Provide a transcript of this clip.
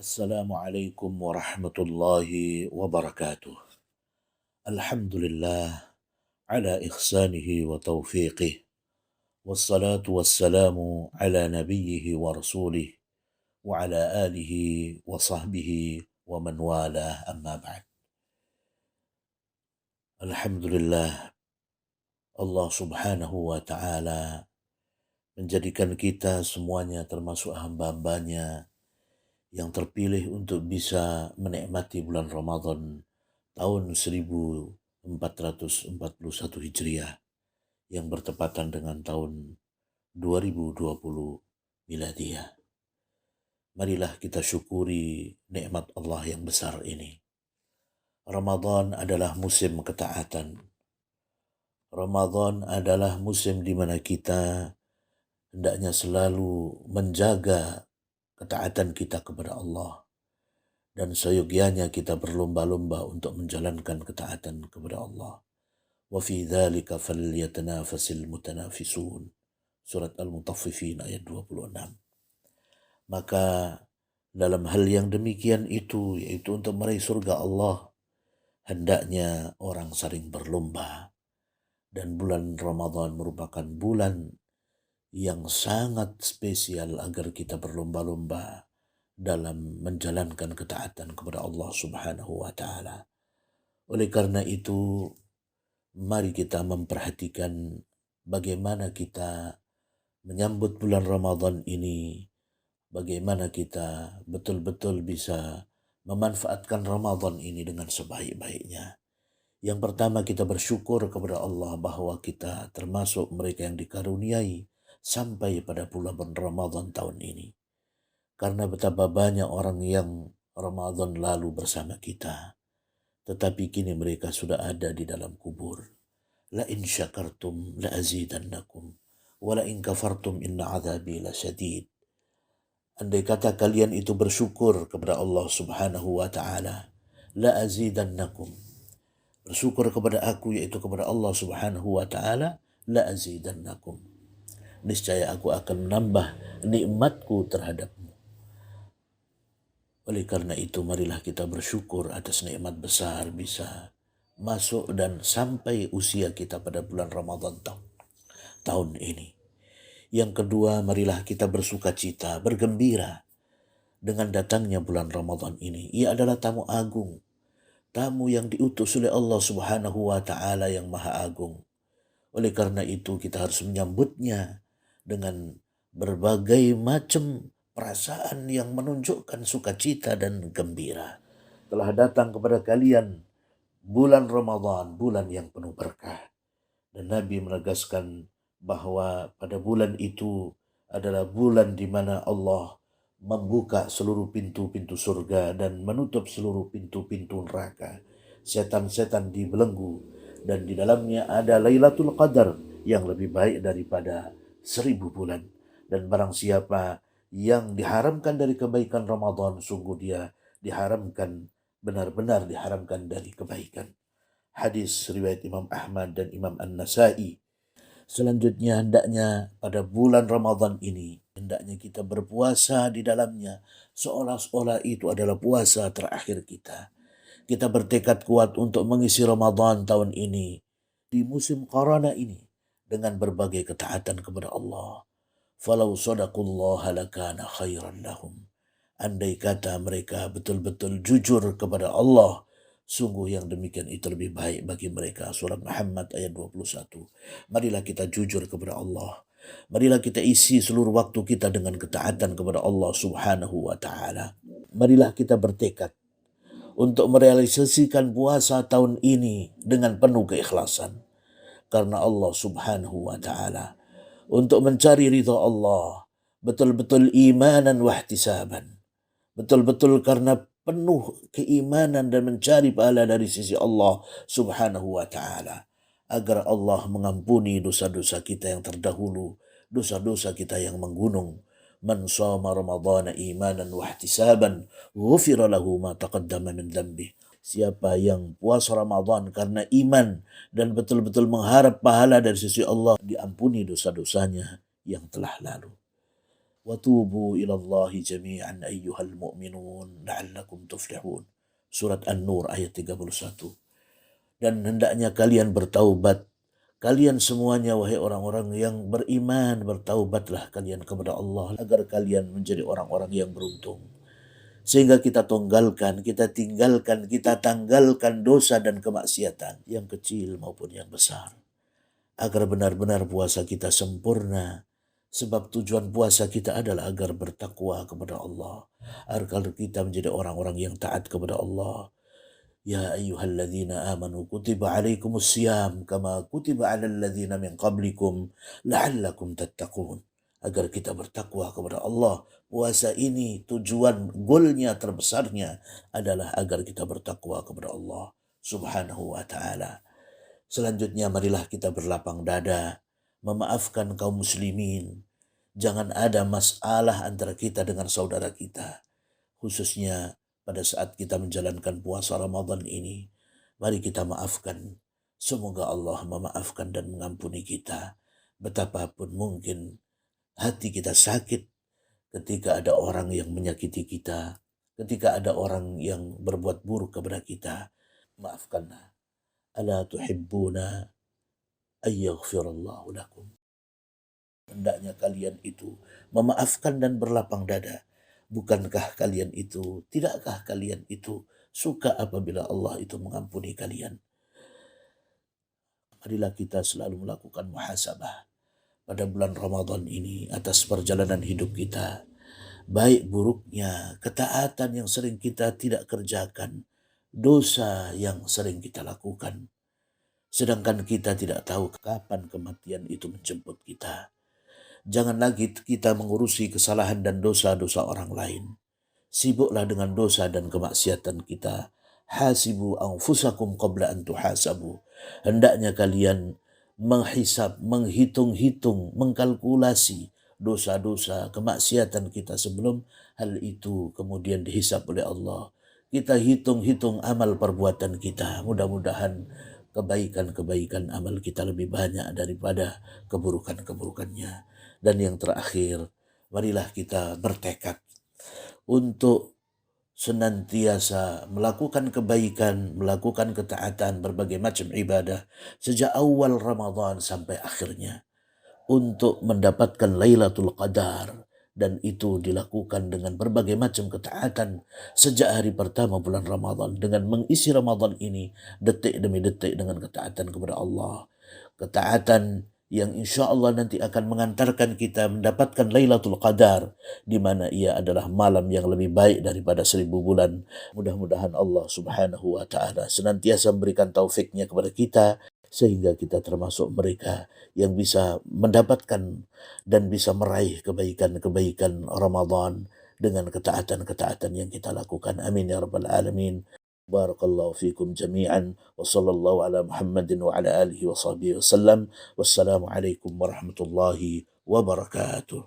Assalamualaikum warahmatullahi wabarakatuh. Alhamdulillah ala ihsanihi wa taufiqih. Wassalatu wassalamu ala nabiyhi wa rasulih wa ala alihi wa sahbihi wa man walah amma ba'd. Alhamdulillah, Allah subhanahu wa ta'ala menjadikan kita semuanya termasuk hamba-hambanya yang terpilih untuk bisa menikmati bulan Ramadan tahun 1441 Hijriah yang bertepatan dengan tahun 2020 Miladiyah. Marilah kita syukuri nikmat Allah yang besar ini. Ramadan adalah musim ketaatan. Ramadan adalah musim di mana kita hendaknya selalu menjaga ketaatan kita kepada Allah, dan seyogianya kita berlomba-lomba untuk menjalankan ketaatan kepada Allah. Wa fi dzalika falyatanafasil mutanafisun. Surat Al-Mutaffifin ayat 26. Maka dalam hal yang demikian itu, yaitu untuk meraih surga Allah, hendaknya orang saling berlomba. Dan bulan Ramadan merupakan bulan yang sangat spesial agar kita berlomba-lomba dalam menjalankan ketaatan kepada Allah Subhanahu wa ta'ala. Oleh karena itu, mari kita memperhatikan bagaimana kita menyambut bulan Ramadan ini, bagaimana kita betul-betul bisa memanfaatkan Ramadan ini dengan sebaik-baiknya. Yang pertama, kita bersyukur kepada Allah bahwa kita termasuk mereka yang dikaruniai sampai pada bulan Ramadan tahun ini. Karena betapa banyak orang yang Ramadan lalu bersama kita, tetapi kini mereka sudah ada di dalam kubur. La in syakartum la azidannakum wa la in kafartum inna adzabi lasyadid. Andai kata kalian itu bersyukur kepada Allah Subhanahu wa ta'ala, la azidannakum, bersyukur kepada aku, yaitu kepada Allah Subhanahu wa ta'ala, la azidannakum, niscaya aku akan menambah nikmatku terhadapmu. Oleh karena itu, marilah kita bersyukur atas nikmat besar bisa masuk dan sampai usia kita pada bulan Ramadan tahun ini. Yang kedua, marilah kita bersuka cita, bergembira dengan datangnya bulan Ramadan ini. Ia adalah tamu agung, tamu yang diutus oleh Allah Subhanahu wa ta'ala yang maha agung. Oleh karena itu, kita harus menyambutnya dengan berbagai macam perasaan yang menunjukkan sukacita dan gembira. Telah datang kepada kalian bulan Ramadan, bulan yang penuh berkah. Dan Nabi menegaskan bahwa pada bulan itu adalah bulan di mana Allah membuka seluruh pintu-pintu surga dan menutup seluruh pintu-pintu neraka. Setan-setan dibelenggu, dan di dalamnya ada Lailatul Qadar yang lebih baik daripada 1000 bulan. Dan barang siapa yang diharamkan dari kebaikan Ramadan, sungguh dia diharamkan, benar-benar diharamkan dari kebaikan. Hadis riwayat Imam Ahmad dan Imam An-Nasai. Selanjutnya, hendaknya pada bulan Ramadan ini, hendaknya kita berpuasa di dalamnya seolah-olah itu adalah puasa terakhir kita. Kita bertekad kuat untuk mengisi Ramadan tahun ini di musim corona ini dengan berbagai ketaatan kepada Allah. Falau sadaqullaha lakana khairan lahum. Andai kata mereka betul-betul jujur kepada Allah, sungguh yang demikian itu lebih baik bagi mereka. Surah Muhammad ayat 21. Marilah kita jujur kepada Allah. Marilah kita isi seluruh waktu kita dengan ketaatan kepada Allah Subhanahu wa ta'ala. Marilah kita bertekad untuk merealisasikan puasa tahun ini dengan penuh keikhlasan karena Allah Subhanahu wa ta'ala, untuk mencari ridha Allah, betul-betul imanan wa ihtisaban, betul-betul karena penuh keimanan dan mencari pahala dari sisi Allah Subhanahu wa ta'ala, agar Allah mengampuni dosa-dosa kita yang terdahulu, dosa-dosa kita yang menggunung. Man shama ramadhana imanan wa ihtisaban ghufira lahu ma taqaddama min dhanbi. Siapa yang puasa Ramadan karena iman dan betul-betul mengharap pahala dari sisi Allah, diampuni dosa-dosanya yang telah lalu. wa tubu ilallahi jami'an ayyuhal mu'minun la'allakum tuflihun. Surat An-Nur ayat 31. Dan hendaknya kalian bertaubat, kalian semuanya wahai orang-orang yang beriman, bertaubatlah kalian kepada Allah agar kalian menjadi orang-orang yang beruntung. Sehingga kita tinggalkan kita tanggalkan dosa dan kemaksiatan yang kecil maupun yang besar. Agar benar-benar puasa kita sempurna. Sebab tujuan puasa kita adalah agar bertakwa kepada Allah. Agar kita menjadi orang-orang yang taat kepada Allah. Ya ayyuhalladzina amanu kutiba alaikumus siyam kama kutiba alal ladzina min qablikum la'allakum tattaqun. Agar kita bertakwa kepada Allah. Puasa ini tujuan goalnya terbesarnya adalah agar kita bertakwa kepada Allah Subhanahu wa ta'ala. Selanjutnya marilah kita berlapang dada, memaafkan kaum muslimin. Jangan ada masalah antara kita dengan saudara kita. Khususnya pada saat kita menjalankan puasa Ramadan ini, mari kita maafkan. Semoga Allah memaafkan dan mengampuni kita. Betapapun mungkin hati kita sakit ketika ada orang yang menyakiti kita, ketika ada orang yang berbuat buruk kepada kita. Maafkanlah. Ala tuhibbuna ayyaghfirallahu lakum. Hendaknya kalian itu memaafkan dan berlapang dada. Bukankah kalian itu, tidakkah kalian itu suka apabila Allah itu mengampuni kalian? Marilah kita selalu melakukan muhasabah pada bulan Ramadan ini atas perjalanan hidup kita. Baik buruknya, ketaatan yang sering kita tidak kerjakan, dosa yang sering kita lakukan. Sedangkan kita tidak tahu kapan kematian itu menjemput kita. Jangan lagi kita mengurusi kesalahan dan dosa-dosa orang lain. Sibuklah dengan dosa dan kemaksiatan kita. Hasibu anfusakum qabla an tuhasabu. Hendaknya kalian menghisap, menghitung-hitung, mengkalkulasi dosa-dosa, kemaksiatan kita sebelum hal itu kemudian dihisap oleh Allah. Kita hitung-hitung amal perbuatan kita. Mudah-mudahan kebaikan-kebaikan amal kita lebih banyak daripada keburukan-keburukannya. Dan yang terakhir, marilah kita bertekad untuk senantiasa melakukan kebaikan, melakukan ketaatan, berbagai macam ibadah sejak awal Ramadan sampai akhirnya untuk mendapatkan Lailatul Qadar, dan itu dilakukan dengan berbagai macam ketaatan sejak hari pertama bulan Ramadan dengan mengisi Ramadan ini detik demi detik dengan ketaatan kepada Allah. Ketaatan yang insya Allah nanti akan mengantarkan kita mendapatkan Lailatul Qadar, di mana ia adalah malam yang lebih baik daripada 1000 bulan. Mudah-mudahan Allah Subhanahu wa ta'ala senantiasa memberikan taufiknya kepada kita, sehingga kita termasuk mereka yang bisa mendapatkan dan bisa meraih kebaikan-kebaikan Ramadan dengan ketaatan-ketaatan yang kita lakukan. Amin ya rabbal alamin. Barakallahu fikum jami'an wa sallallahu ala Muhammadin wa ala alihi wa sahbihi wa sallam. Wassalamu alaikum warahmatullahi wabarakatuh.